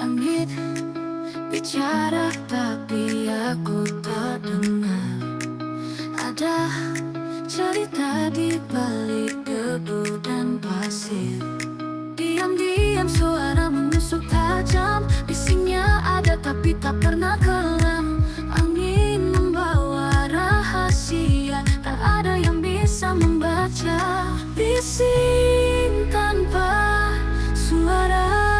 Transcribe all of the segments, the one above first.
Langit bicara tapi aku tak dengar. Ada cerita di balik debu dan pasir. Diam-diam suara menusuk tajam. Bisingnya ada tapi tak pernah kelam. Angin membawa rahasia, tak ada yang bisa membaca. Bising tanpa suara.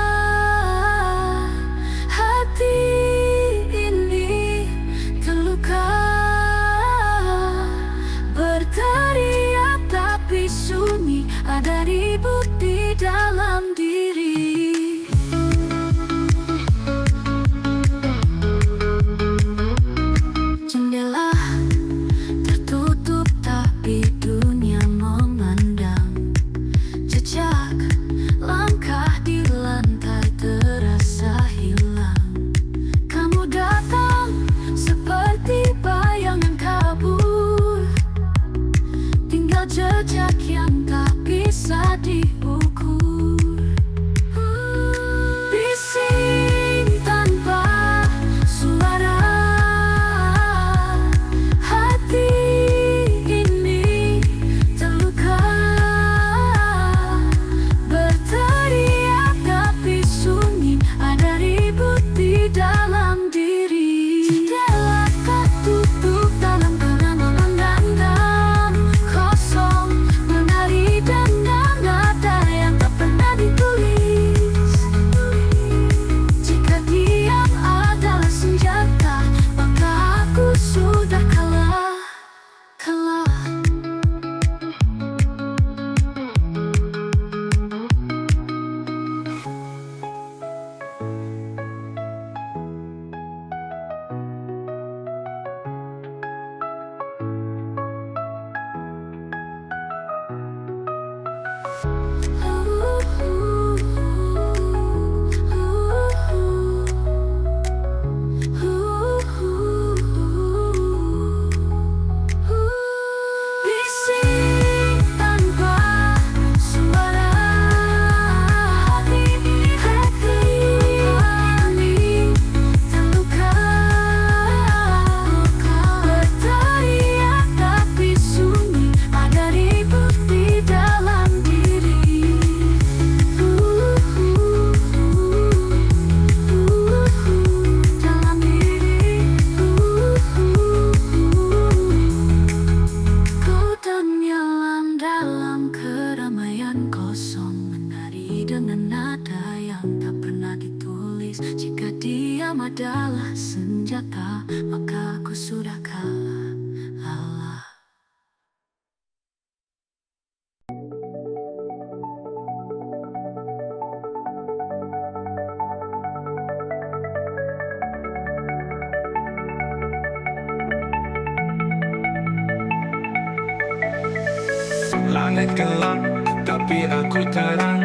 Hati ini terluka, berteriak tapi sunyi. Ada ribut di dalam diri. Jendela tertutup tapi dunia memandang. Jejak langkah di lantai terasa hilang. Kamu datang seperti bayangan kabur. Tinggal jejak yang tak bisa diukur. Bising tanpa suara. Hati ini terluka, berteriak tapi sunyi. Ada ribut di dalam diri. Jendela tertutup dalam kenangan dan kosong, menari dengan nada yang tak pernah ditulis. Jika diam adalah senjata, maka aku sudah kalah. Bising tanpa suara. Hati ini terluka, berteriak tapi sunyi. Ada ribut di dalam diri. Dalam diri. Ku tenggelam dalam keramaian kosong, menari dengan nada yang tak pernah ditulis. Jika diam adalah senjata, maka aku sudah kalah. Langit gelap, tapi aku terang.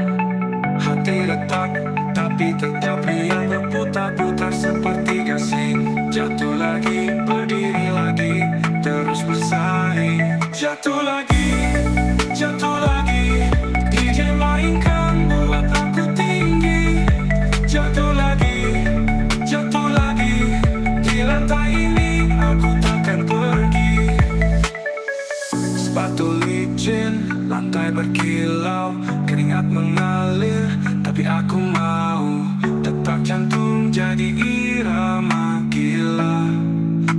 Hati retak, tapi tetap riang. Berputar-putar seperti gasing. Jatuh lagi, berdiri lagi, terus bersaing. Jatuh lagi, DJ mainkan buat aku tinggi. Jatuh lagi, di lantai ini aku takkan pergi. Sepatu licin, lantai berkilau, keringat mengalir, tapi aku mau. Detak jantung jadi irama gila,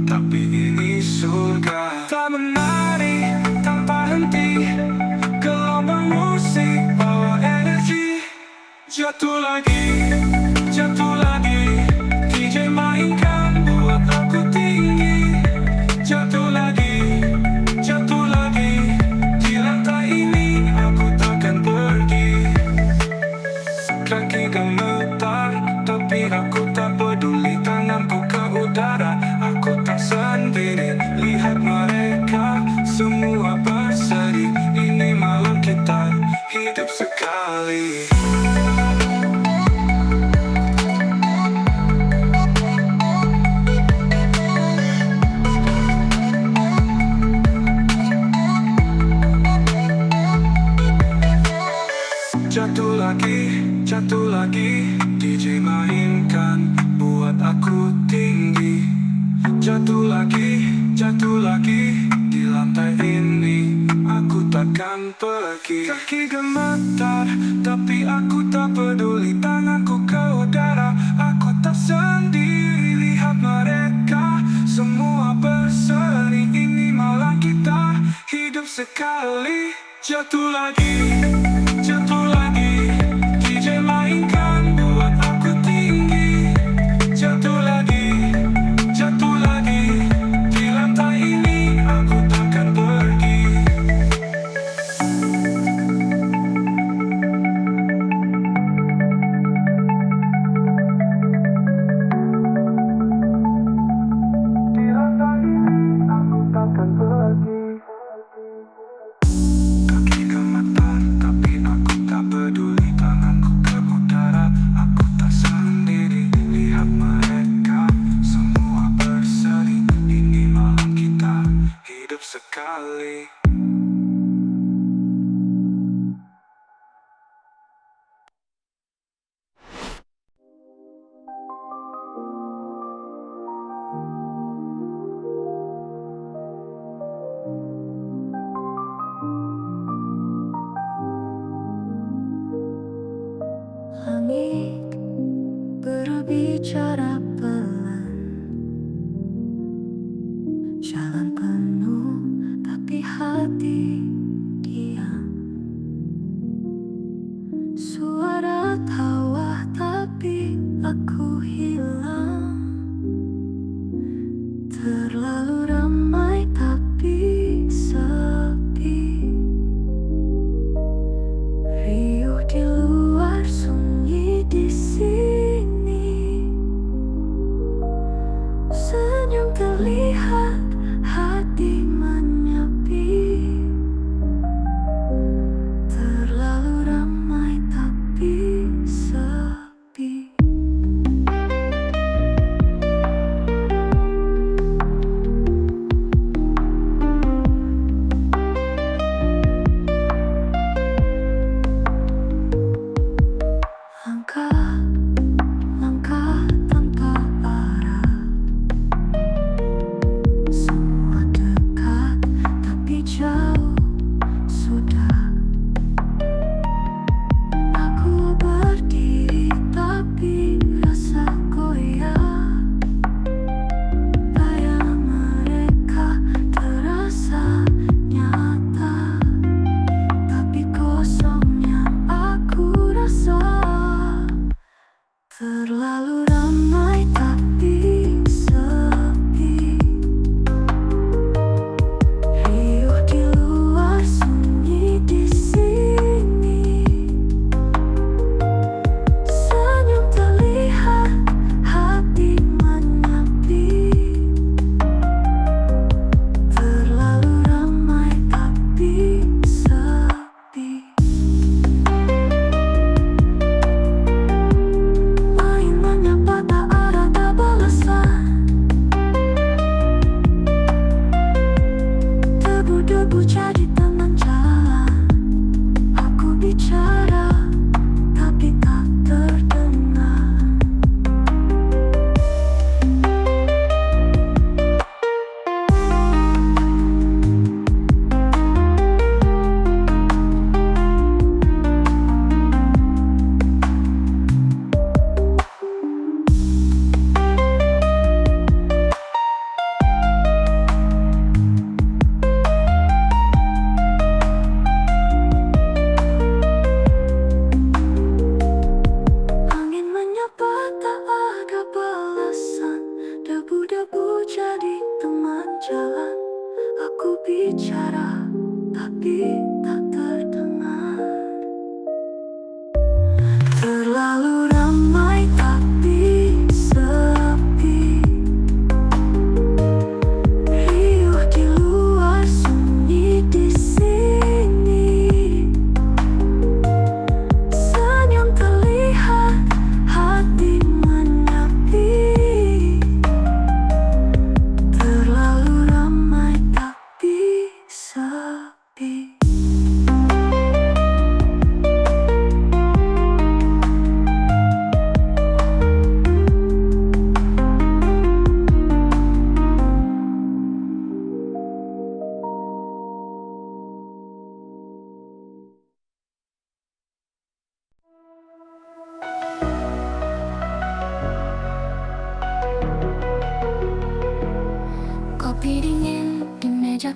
tapi ini surga. Tak menari tanpa henti, gelombang musik bawa energi. Jatuh lagi, DJ mainkan buat aku tinggi. Jatuh lagi, di lantai ini aku takkan pergi. Kaki gemetar, tapi aku tak peduli. Tanganku ke udara, aku tak sendiri. Lihat mereka semua berseri. Ini malam kita hidup sekali. Jatuh lagi, DJ mainkan, buat aku tinggi. Jatuh lagi, di lantai ini aku takkan pergi. Kaki gemetar, tapi aku tak peduli. Tanganku ke udara, aku tak sendiri. Lihat mereka, semua berseri. Ini malam kita hidup sekali. Jatuh lagi, DJ mainkan, buat aku tinggi. Jatuh lagi, di lantai ini aku takkan pergi. Di lantai ini aku takkan pergi. Kaki gemetar, tapi aku tak peduli. Tanganku ke udara, aku tak sendiri. Lihat mereka, semua berseri. Ini malam kita hidup sekali. Langit berbicara pelan, jalan penuh tapi hati diam. Suara tawa tapi aku hilang. Terlalu ramai tapi sepi. Riuh di luar, sunyi di sini.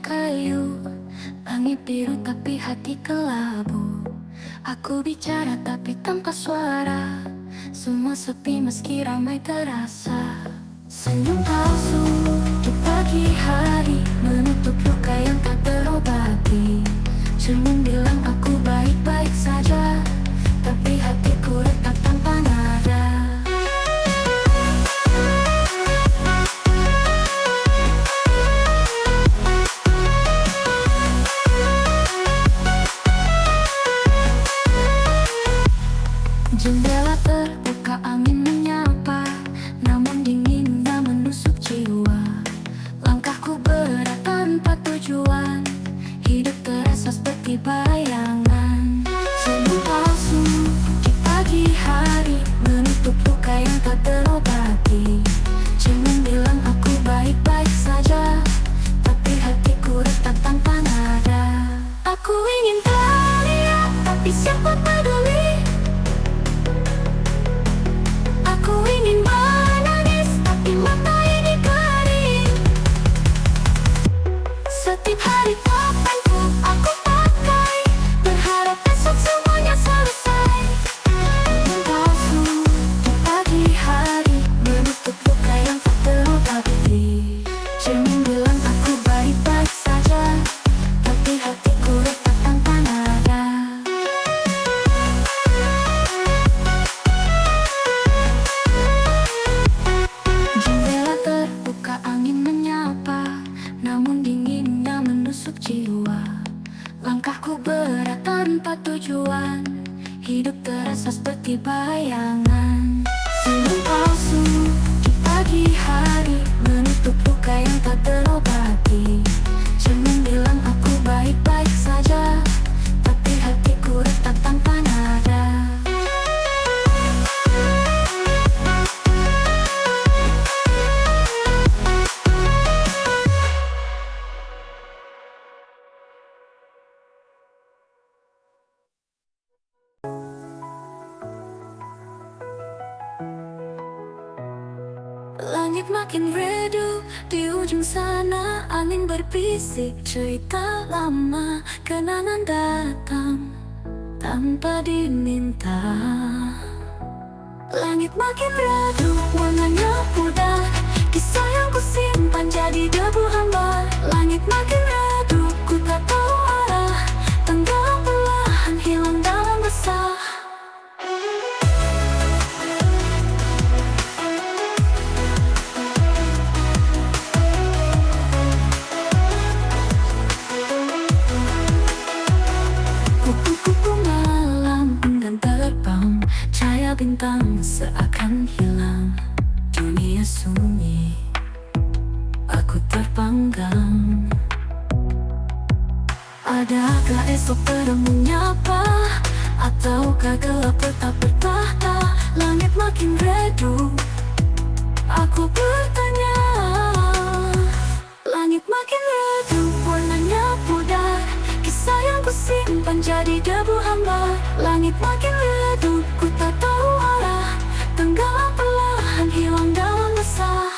kayu, langit biru tapi hati kelabu. Aku bicara tapi tanpa suara, semua sepi meski ramai terasa. Senyum palsu di pagi hari menutup luka yang tak terobati. Cermin bilang aku baik-baik saja, tapi hatiku retak tanpa nada. Jendela terbuka, angin menyapa, namun dinginnya menusuk jiwa. Langkahku berat tanpa tujuan, hidup terasa seperti bayangan. Senyum palsu di pagi hari menutup luka yang tak terobati. Cermin bilang aku baik-baik saja, tapi hatiku retak tanpa nada. Aku ingin teriak, tapi siapa peduli? Aku ingin menangis, tapi mata ini kering. Setiap hari topengku aku pakai, berharap besok semuanya selesai. Palsu di pagi hari menutup luka yang tak terobati. Cermin bilang aku baik-baik saja, tapi hatiku retak tanpa nada. Jendela terbuka, angin menyapa, namun dinginnya menusuk jiwa. Langkahku berat tanpa tujuan, hidup terasa seperti bayangan. Senyum palsu di pagi hari menutup luka yang tak terobati. Cermin bilang aku baik-baik saja, tapi hatiku retak tanpa nada. Langit makin redup, di ujung sana angin berbisik cerita lama. Kenangan datang tanpa diminta. Langit makin redup, warnanya pudar, kisah yang kusimpan jadi debu hambar. Langit makin redup, ku tak tahu arah, tenggelam perlahan hilang dalam resah. Kupu-kupu malam enggan terbang, cahaya bintang seakan hilang. Dunia sunyi, aku terpanggang. Adakah esok padamu menyapa, ataukah gelap tetap bertahta? Langit makin redup, aku bertanya. Langit makin redup, warnanya pudar, kisah yang kusimpan jadi debu hambar. Langit makin redup, ku tak tahu arah, tenggelam perlahan hilang dalam resah.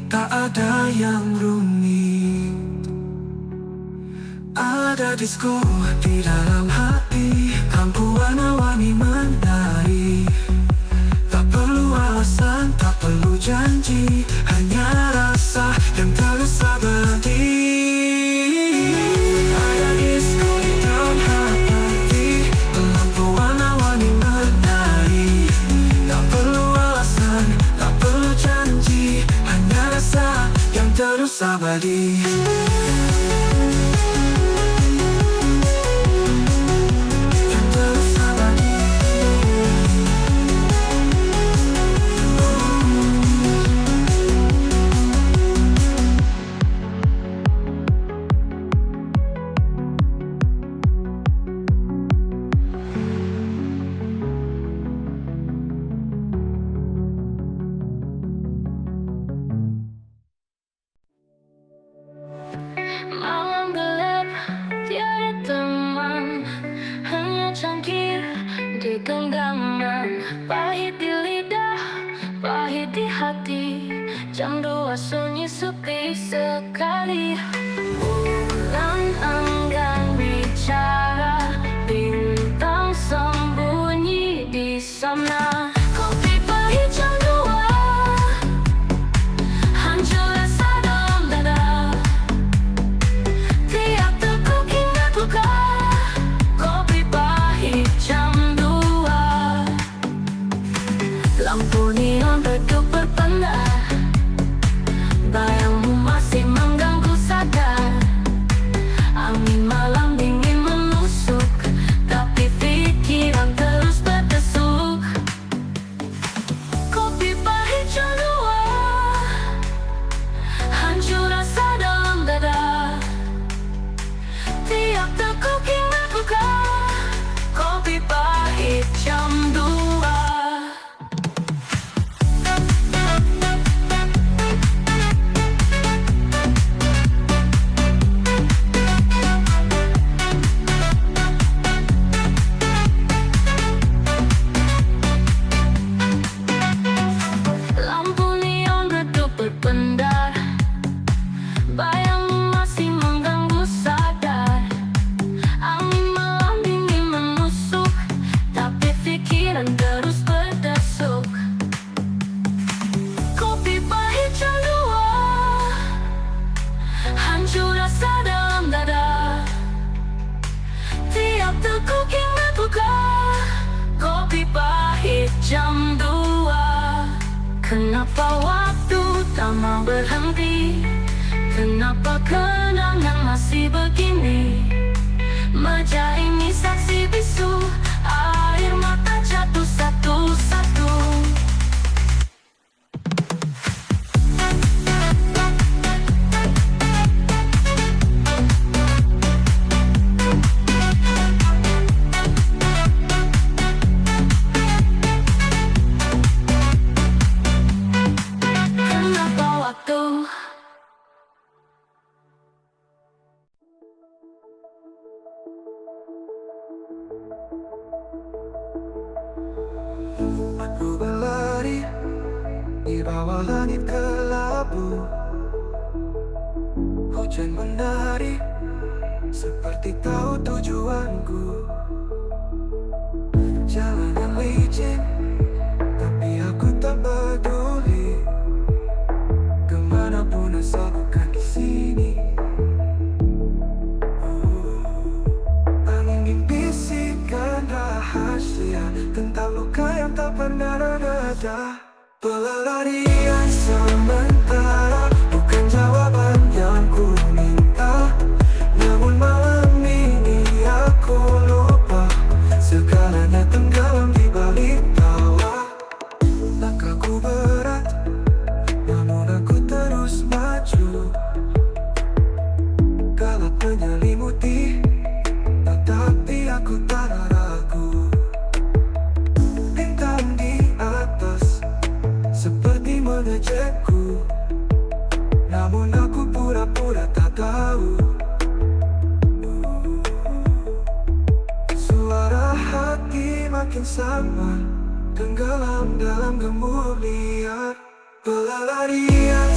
tak ada yang rumit. Ada disko di dalam hati, lampu warna-warni menari. Tak perlu alasan, tak perlu janji, hanya rasa yang terus abadi. Ada disko di dalam hati, lampu warna-warni menari. Tak perlu alasan, tak perlu janji, hanya rasa yang terus abadi. Malam gelap, tiada teman, hanya cangkir di genggaman. Pahit di lidah, pahit di hati, jam 2 sunyi sepi sekali. Bulan enggan bicara, bintang sembunyi di sana. Kopi pahit jam 2, hancur rasa dalam dada. Tiap teguk ingat luka, kopi pahit jam 2. Lampu neon redup berpendar, bayangmu masih mengganggu sadar. Angin malam dingin menusuk, tapi pikiran terus berdesuk. Kopi pahit jam 2, hancur rasa dalam dada. Tiap teguk ingat luka, kopi pahit jam 2. Lampu neon redup berpendar, bayang masih mengganggu sadar. Angin malam dingin menusuk, tapi pikiran terus berdesuk. Kopi pahit jam 2, hancur rasa dalam dada. Tiap teguk ingat luka, kopi pahit jam 2. Kenapa waktu tak mau berhenti? Kenapa kenangan masih begini? Meja ini saksi bisu, air mata jatuh satu-satu. Kenapa waktu Aku berlari di bawah langit kelabu. Hujan menari seperti tahu tujuanku. Jalanan licin, tapi aku tak peduli. Kemanapun asal bukan di sini. Angin bisikan rahasia tentang luka yang tak pernah reda. Pelarian sementara bukan jawaban yang ku minta. Namun malam ini aku lupa, segalanya tenggelam di balik tawa. Langkahku berat, namun aku terus maju. Galak menyelimuti, tetapi aku tak ragu. Bintang di atas seperti mengejekku, namun aku pura-pura tak tahu. Suara hati makin samar, tenggelam dalam gembur liar. Pelarian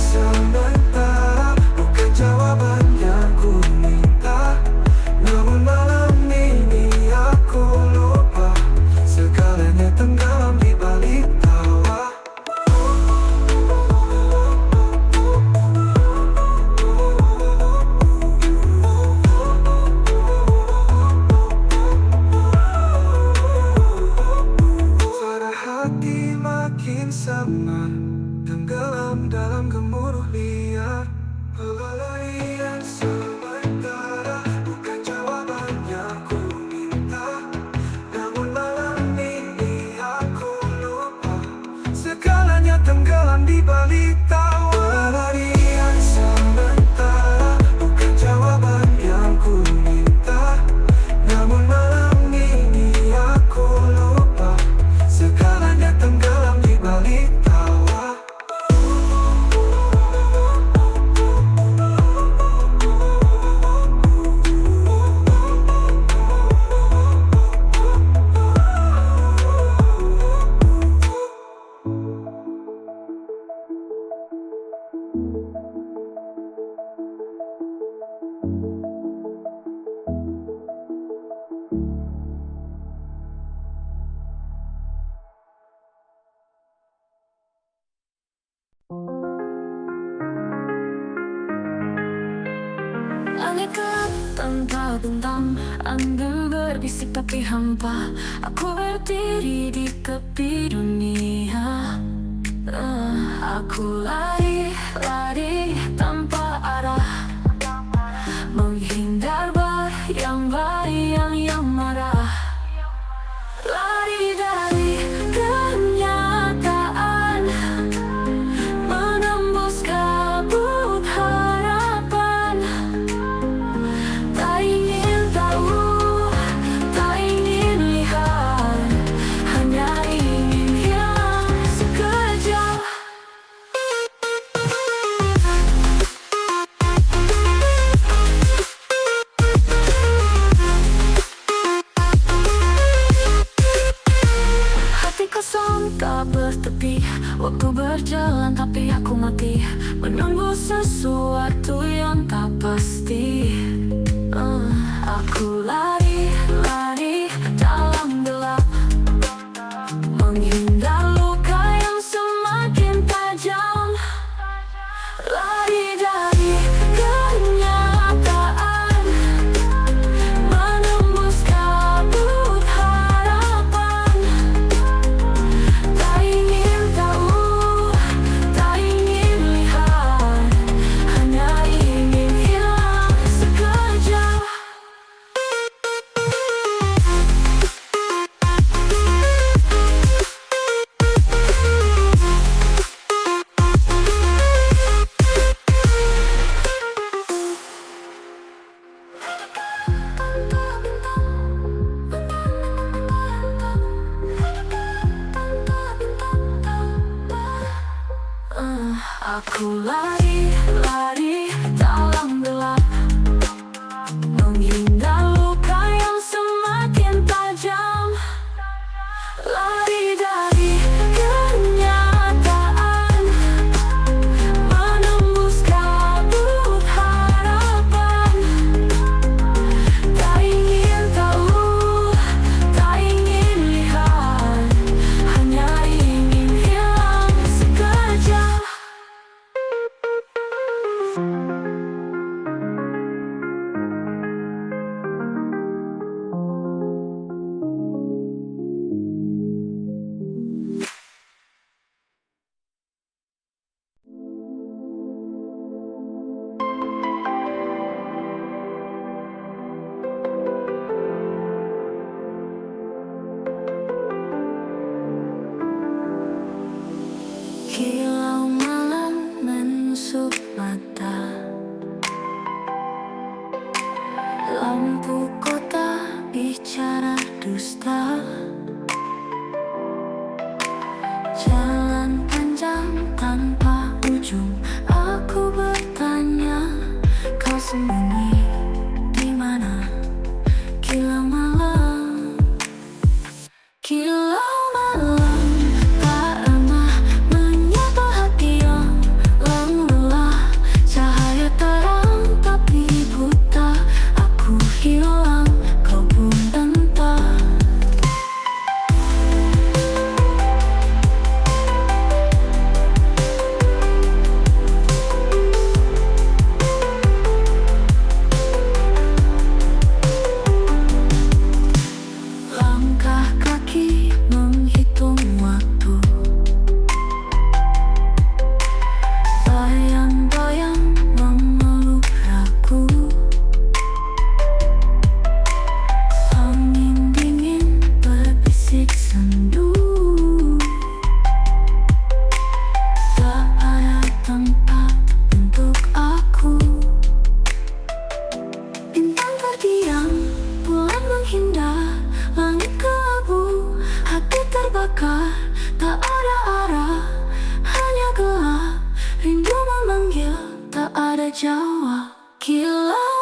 Langit gelap tanpa bintang, angin berbisik tapi hampa. Aku berdiri di tepi dunia. Aku lari, lari tanpa arah, menghindar bayang-bayang yang marah. Lari dari kenyataan, menembus kabut harapan. Tak ingin tahu, tak ingin lihat, hanya ingin hilang sekejap. Hati kosong tak bertepi, waktu berjalan tapi aku mati, menunggu sesuatu yang tak pasti. Aku lari, lari dalam gelap, menghindar luka yang semakin tajam. Lari dari kenyataan, menembus kabut harapan. Tak ingin tahu, tak ingin lihat, hanya ingin hilang sekejap. Aku lari, lari dalam gelap, menghindar luka yang semakin tajam. Lari dari kenyataan, menembus kabut harapan. Tak ingin tahu, tak ingin lihat, hanya ingin hilang sekejap. Kilau malam menusuk mata, lampu kota bicara dusta. Jalan panjang tanpa ujung, aku bertanya, kau sembunyi di mana? Kilau malam, kilau malam, tak ramah menyapa hati yang lelah. Cahaya terang tapi buta, aku hilang, kau pun entah. Langkah kaki menghitung waktu, bayang-bayang memeluk ragu. Angin dingin berbisik sendu, tak ada tempat untuk aku. Bintang terdiam, bulan menghindar, langit kelabu, hati terbakar. Tak ada arah, hanya gelap, rindu memanggil, tak ada jawab. Kilau